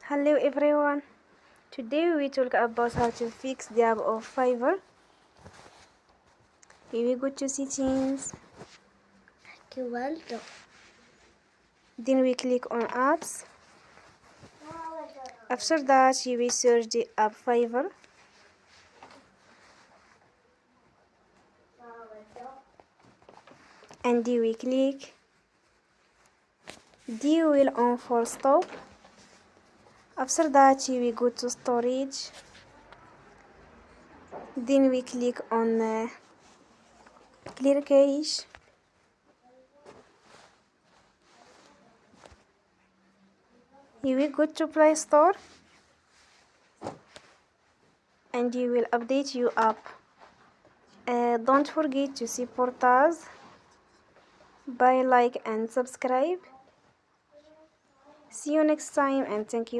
Hello everyone. Today we talk about how to fix the app of Fiverr. Here we go to settings. Then we click on apps. After that you will search the app Fiverr. And you will click the wheel on Forcestop. After that you will go to storage. Then we click on clear cache. You will go to Play Store and you will update your app. Don't forget to support us by like and subscribe. See you next time and thank you.